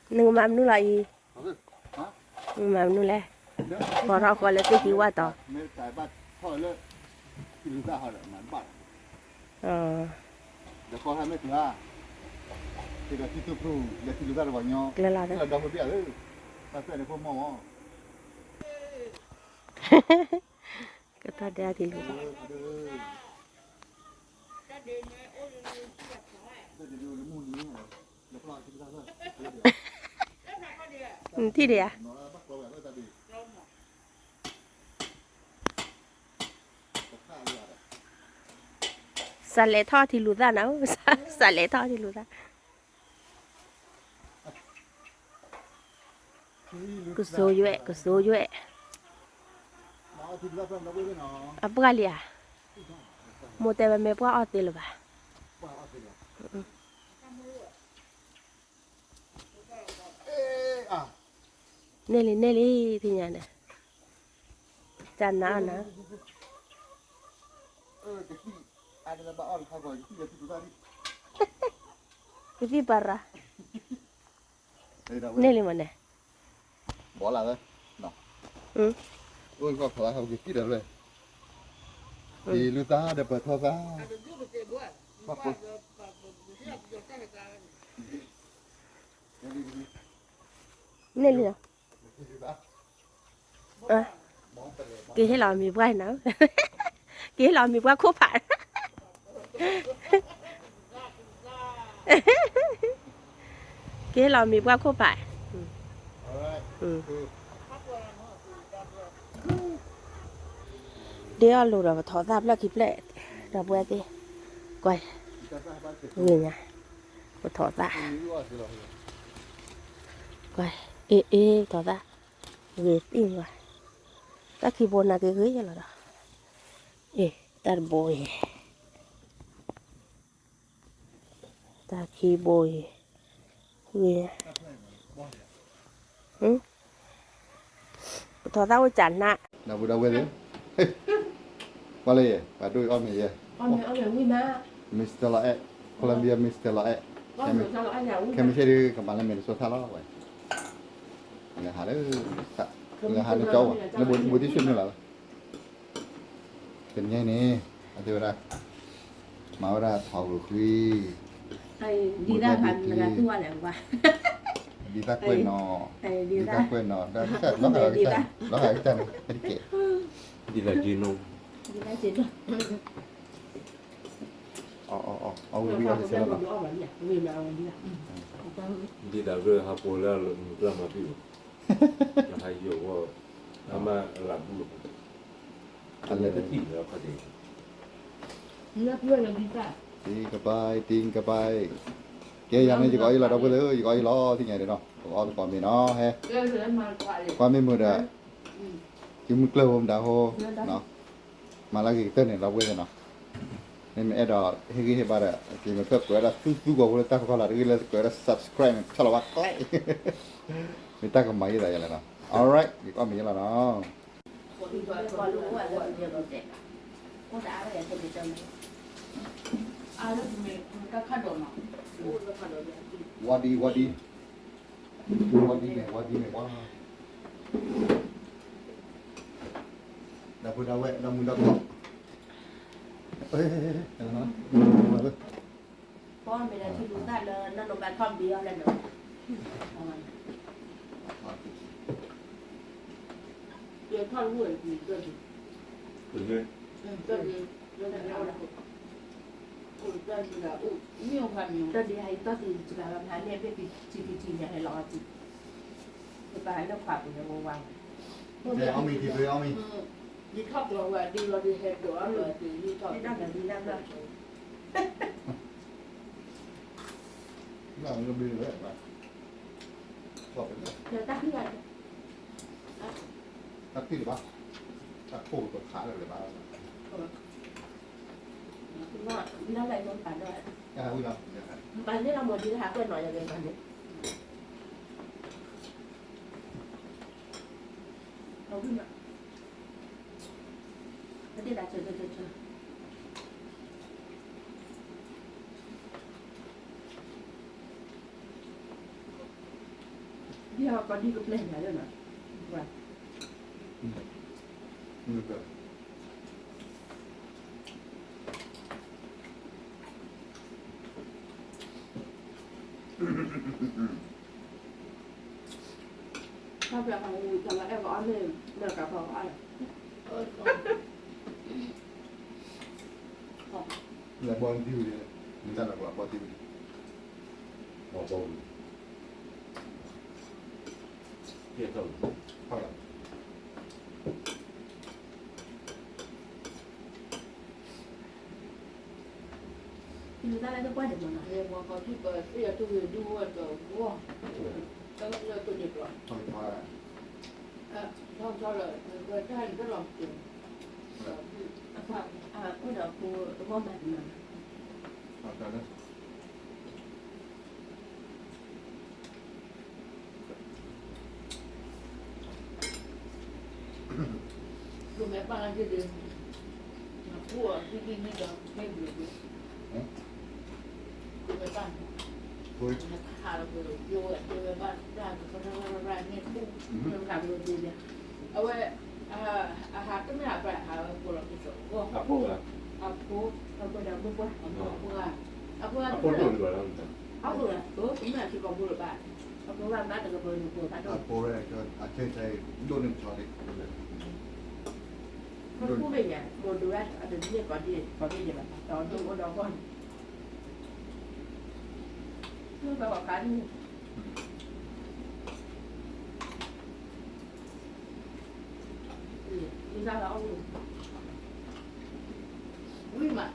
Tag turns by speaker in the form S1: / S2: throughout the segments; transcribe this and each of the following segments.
S1: nương mà nu lại nương mà nu lẽ bỏ ra khỏi là cái gì quá to
S2: Dah kau hamil tu lah. Tidak itu pun, dia tidak ada banyak.
S1: Kelala
S2: Dah dah berbiak tu. Tapi ada pun mau.
S1: Kata dia thì luôn thì đi à xả lệ thọ thì lụt ra nào xả lệ thọ thì lụt ra cứ số duệ à bữa lia một tay mẹ bữa ở tiền rồi bà nè thì nhà này chăn ná ná cái gì bà ra nè mà nè
S2: bỏ lại thôi. Nào. Ôi có phải học cái đó rồi. Thì lúc ta đã bật thôi ra.
S1: nè liền à cái hay làm mì quay nào cái làm mì quay khô phải cái làm mì quay khô phải để ăn lụt rồi thỏ giáp là kịp lệ là bữa đi quay người nhà một thỏ giáp quay ê thỏ giáp người tim rồi các khi buồn là cái ghế cho là đó ê ta bồi ta khi bồi người thỏ giáp với chản nạ
S2: đâu quên đấy. Qua đây, bà đuôi ôm này.
S1: ôm này vui mà
S2: Mr. Lae, Colombia Mr. Lae. Kami saya di kemana mana suatu hal apa? Nggak ada cowok, nggak buat isu ni lah. Kenyai ni, ada orang mau orang tahu kui.
S1: đi ra phần là tua lại qua
S2: Đi ta quên nó, đó là cái chân, cái kệ.
S3: Đi là gì nung?
S1: đi ra chết rồi
S2: Ông đi vào thì sao?
S3: Đi là rơi hấp bò ra ra mà bị là hay nhiều quá, ama làm bụng. Anh lấy cái gì đó phải đi.
S2: Tiếng cái bài, cái nhà này chỉ gọi là đâu có thứ, chỉ gọi lo thì ngày đấy nó, còn mình nó he. Qua mấy mưa đã, chỉ một lâu hôm đã hô, nó, mà là cái tên này đâu quên rồi nó. Nên mẹ đó cái bà đó thì mình phải gọi là tu gọi ta gọi là gọi là subscribe cho là bắt người ta có mấy vậy là nó alright thì có mấy là nó wadi này quá đã vừa vậy đã muốn đã có
S1: con mình là khi chúng ta là nó bán con bia lên nữa bia con vui gì cơ gì
S3: Từ nghe.
S1: cơ gì cơ gì hay to thì chỉ là làm hai nên biết chỉ nhà hay lo gì thì bà hãy nó phạt thì nó vàng
S2: ông mình thì với ông mình
S4: đi khóc rồi đi hết đó rồi thì đi chọn
S1: đi đang là đi đang rồi
S2: là người bị đấy mà
S1: giờ tắt như vậy
S2: tắt tí được ba tắt cổ tụt khá là ba
S1: nó lại không phản rồi
S2: vui lắm
S1: bạn biết là một đi hả quên nói là cái bạn đấy đâu biết mà đi đặt chờ
S4: ที่เราก็ดีก็เล่นไหนด้วยนะว่า
S2: มือเกิด
S4: ถ้าแบบของแต่ละแอปก็อันนี้เลิกกับพออัน
S2: แล้วบอลที่อยู่เนี่ยมันจะหนักกว่าบอลที่อยู่
S3: บอกผมเที่ยวต้น
S2: เท่าไหร่
S4: คือได้แล้วจะว่าเดี๋ยวมันนะ
S5: Để mà có chút bờ xìa tôi vừa đu ở chỗ mua Các bạn lời tôi nhịp rồi
S2: เท่าไหร่
S5: Không cho lời, người ta hành rất lòng tiền
S4: ก็เดี๋ยวกูว่าแบบนั้น
S2: เท่าไหร่
S5: Rồi mẹ ba ăn chưa được Mà cua, đi đi đi đó, mẹ vừa được Rồi mẹ ba
S2: คุย
S5: Mẹ hạ là vừa được, vô lại cho mẹ ba ra, ra, nghe khu
S4: มันทำโรตีเนี่ย
S5: Ở đây, hạ cái mẹ hạ phải hạ của là cái chỗ của
S3: อ่ะพูดละ
S5: À, cô,
S4: เราก็เดี๋ยวกูว่า
S5: cô à À, cô
S3: อ่ะ
S5: à,
S3: พูด
S5: cô
S3: พูด
S5: à
S3: ดีกว่าแล้วแต่
S5: Áo vừa là, cũng là chỉ còn vừa được bạn
S4: เราก็ว่ามาแต่ก็เบอร์หนึ่งตัวพัด
S2: อาโปรแรกก็อาเช่นใจโดนหนึ่งช็อตเอง
S4: มันพูดไปเนี่ยโดนดูแลอันเดียวเนี่ยก่อนที่เดี๋ยวตอนดูว่าเราก่อนเรื่องแบบการดีได้แล้ว
S5: Ui mà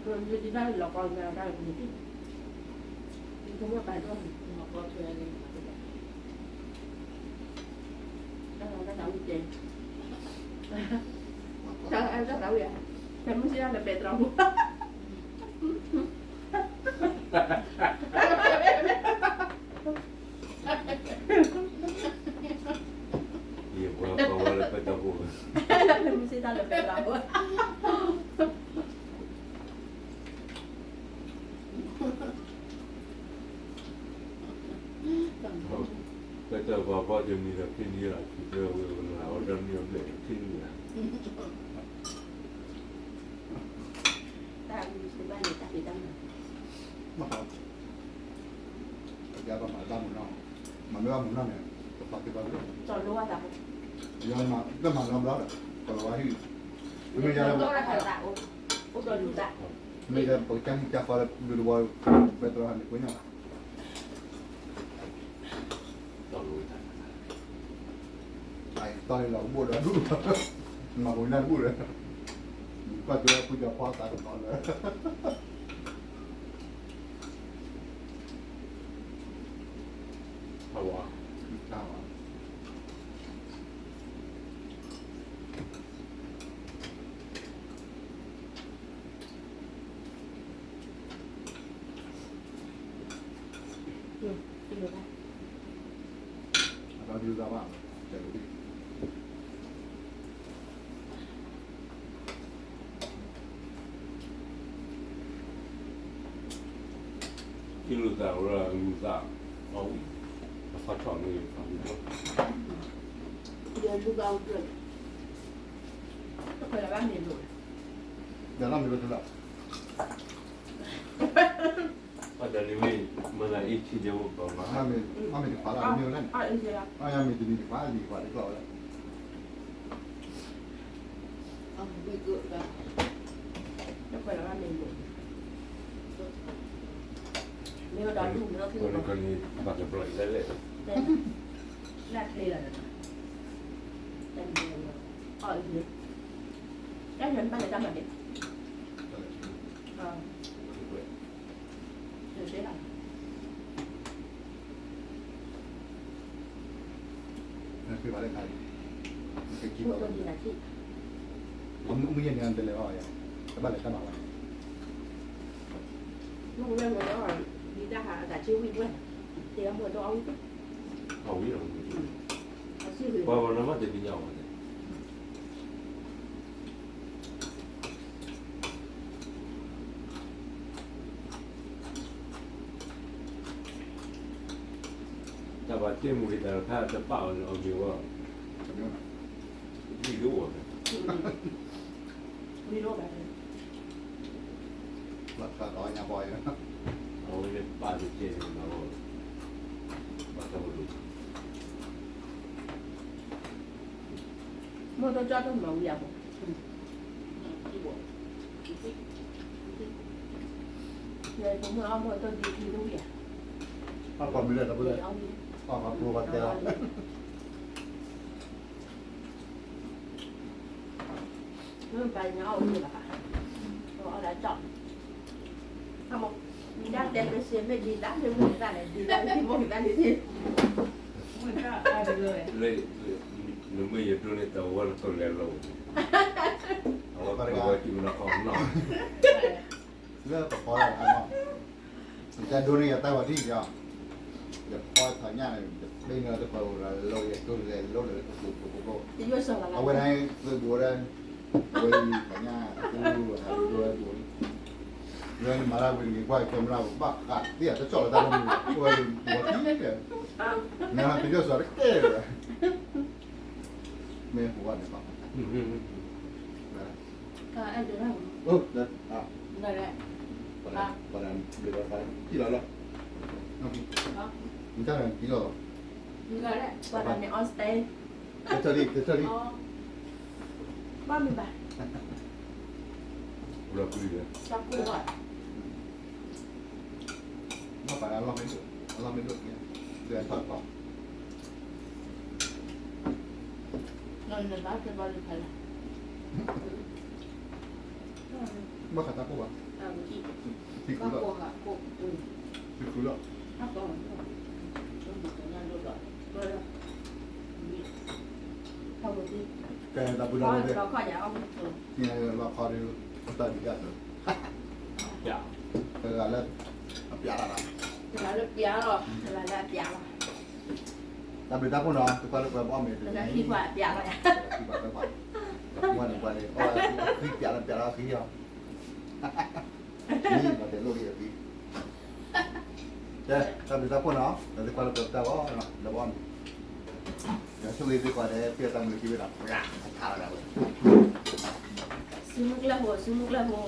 S4: เราดีได้เราก็งานได้คนที่เขาว่าไปด้วย
S5: Mà có thuê lên mà bây giờ
S4: ถ้าเราได้เราเจนถ้าem rất đau vậy em muốn xem là bệt lòng
S3: เดี๋ยวว่าเราไปตะบู
S4: em muốn xem là bệt lòng
S3: ก็จะว่าพ่อจะมีแต่ที่นี่แหละที่เจอเราเรื่องนี้เลยที่นี่นะ
S4: ta đi ba người ta bị tâm
S2: มาครับยาประมาณด้านหมุนนอกมันไม่ว่าหมุนนอกเนี่ยก็ปักที่บ้านเลย
S4: cho lúa là
S2: ยามาก็มาล้อมแล้วก็ว่าที่ไม่ยา
S4: nó là phải tạo ô tô đủ tạo
S2: ไม่ยาปกติจะฟาดดูว่าเบตราหันไปเนี่ย
S3: ต้องรู้ทัน
S2: ไอ้ตอนเราบูดแล้วดูมาคนนั้นบูดเลยก็จะคุยกับพ่อตาตอนเลย
S3: เพราะว่า
S2: ข้าว
S4: đi được không
S2: เราดูแล้วว่าจะรู้ดี
S3: ที่รู้แต่ว่ารู้จักเอาเขาชอบนี่ฟังดู
S5: Giờ lúc đầu rồi
S4: nó phải là ba miền rồi
S2: เดี๋ยวเรามีรถแล้ว
S3: ว่าแต่นี่ไม่มันอะไรอีกทีเดียวประมาณ
S2: ถ้ามีถึงฟ้าเรามีนั่น
S4: à em chưa
S2: ถ้ายังมีจะมีถึงฟ้าดีกว่าดีกว่าแล้ว
S5: Ông bị cựa cả
S4: nó phải là ba miền rồi nếu đó đủ nó
S3: คน
S4: cứ
S3: คนนี้ตัดจะปล่อยได้เลย
S4: lát đi là tên ở dưới cái nhận ba người ta mà biết rồi thế là
S2: นั่นคือประเทศไทยคือคิด
S4: mua
S2: ว่า
S4: tôi đi là chị
S2: มึงยังงานเป็นเลยว่าอย่างแต่บ้านไหนก็นอน
S4: lúc lên rồi đó rồi đi ra hà đã chiêu huy quên thì ông vừa tôi ông
S3: เอาวิ่งหรอ
S4: siêu huy
S3: เพราะวันนั้นมันจะมีเงาเนี่ย แต่ว่าเจ้ามือแต่ละท่าจะเป่าเอาอยู่ว่าที่รู้อ่ะ
S4: มีโรคแบบนี้
S2: ราคาร้อยยาบอยนะ
S3: เอาไว้ป่าจะเจนเราป่าจะมาดู
S4: เมื่อตัวจอดต้องมาวิ่งบ่
S5: ที่บอก
S4: เลยผมเมื่อเอาเมื่อตัวดีที่รู้อย่าง
S2: ถ้าความไม่ได้เรา
S4: เล
S2: เลย ย
S4: เอาดี
S2: ก็มาปลูกบัตรเดียว
S4: เมื่อไปเงาอยู่ละค่ะเอาอะไรจอดทำบอกมีด้านเต็มไปเสียไม่ดีด้านเดียวหมดด้านไหนดีด้านที่หมดด้านที่
S5: มันก็ได้ไปเลย
S3: เลยหนูไม่อยากดูในตัวว่าตัวเล็กเราเอาไว้กินน้ำของน้อง
S2: เลิกกับพอแล้วไอ้หมอจะดูนี่แต่ว่าที่เดียวเดี๋ยวพอถ่ายง่ายไม่เงินจะพอเราอยากดูเลยโลดเลยปลูก
S4: จะยุ่งส่งอะไร
S2: เอาไว้ให้ซื้อบัวได้ไว้ถ่ายง่ายดูถ่ายบัวบัวเรื่องมาแล้วเป็นว่าคนเราบ้ากัดเดี๋ยวจะจอดตาลงไว้บัวที่เนี่ยนะฮะเป็นเรื่องสารเก๋เลยเมย์หัวเนี่ยป่ะ
S4: ไอ้เดี๋ยวนะ
S2: เออเดี๋ยวอ่ะ
S5: ได้แหละ
S2: ประเด็นเดี๋ยวไปที่เราละน้องพี่มึงจะอะไรกี่โล
S5: ได้แหละ
S4: วันนี้ออนสเตย์
S2: เทอรี่
S4: บ้านมีบ้าน
S3: เราคุยกัน
S5: จับกูก่อน
S2: มาป่านนั้นเราไม่ดูเนี่ยเดือนต่อ
S5: นอนในบ้านเป็นวันละพัน
S2: มาขัดตาปุ๊บอ่ะ
S5: ที่
S2: ที่
S5: ก็
S2: คือ
S5: กลัวค่ะกลัว
S2: ที่คือแล้ว
S5: ถ้าก่อนต้องดูงานรถหรอรถ
S4: ทำดูดิ
S2: แกตาบุญ
S4: เรา
S2: เราเลย
S4: เราขออย่าเอา
S2: นี่เราพอดูตอนนี้กันเลย
S3: อย่า
S2: แล้วเปียอะไร
S5: จะมาเลือกยาหรอ
S4: อะไรแล้วเปียก
S2: ตาบุญตาปุ๊บเนาะทุกคนเราบ้ามี
S4: แล้วคิดว่าเปียกอะไร
S2: ที่บ้านไปวันนี้โอ้ยที่เปียแล้วที่เดียวนี่มาเดี๋ยวโลกอีกทีเจ้าตาบุญตาปุ๊บเนาะแล้วทุกคนเราตาบ้าเนาะตาบ้าเดี๋ยวช่วยดีกว่าเดี๋ยวเปียตามมือที่เวลาอย่าทำอะไรเลย
S4: ซื้อมุกละหัวซื้อมุกละหัว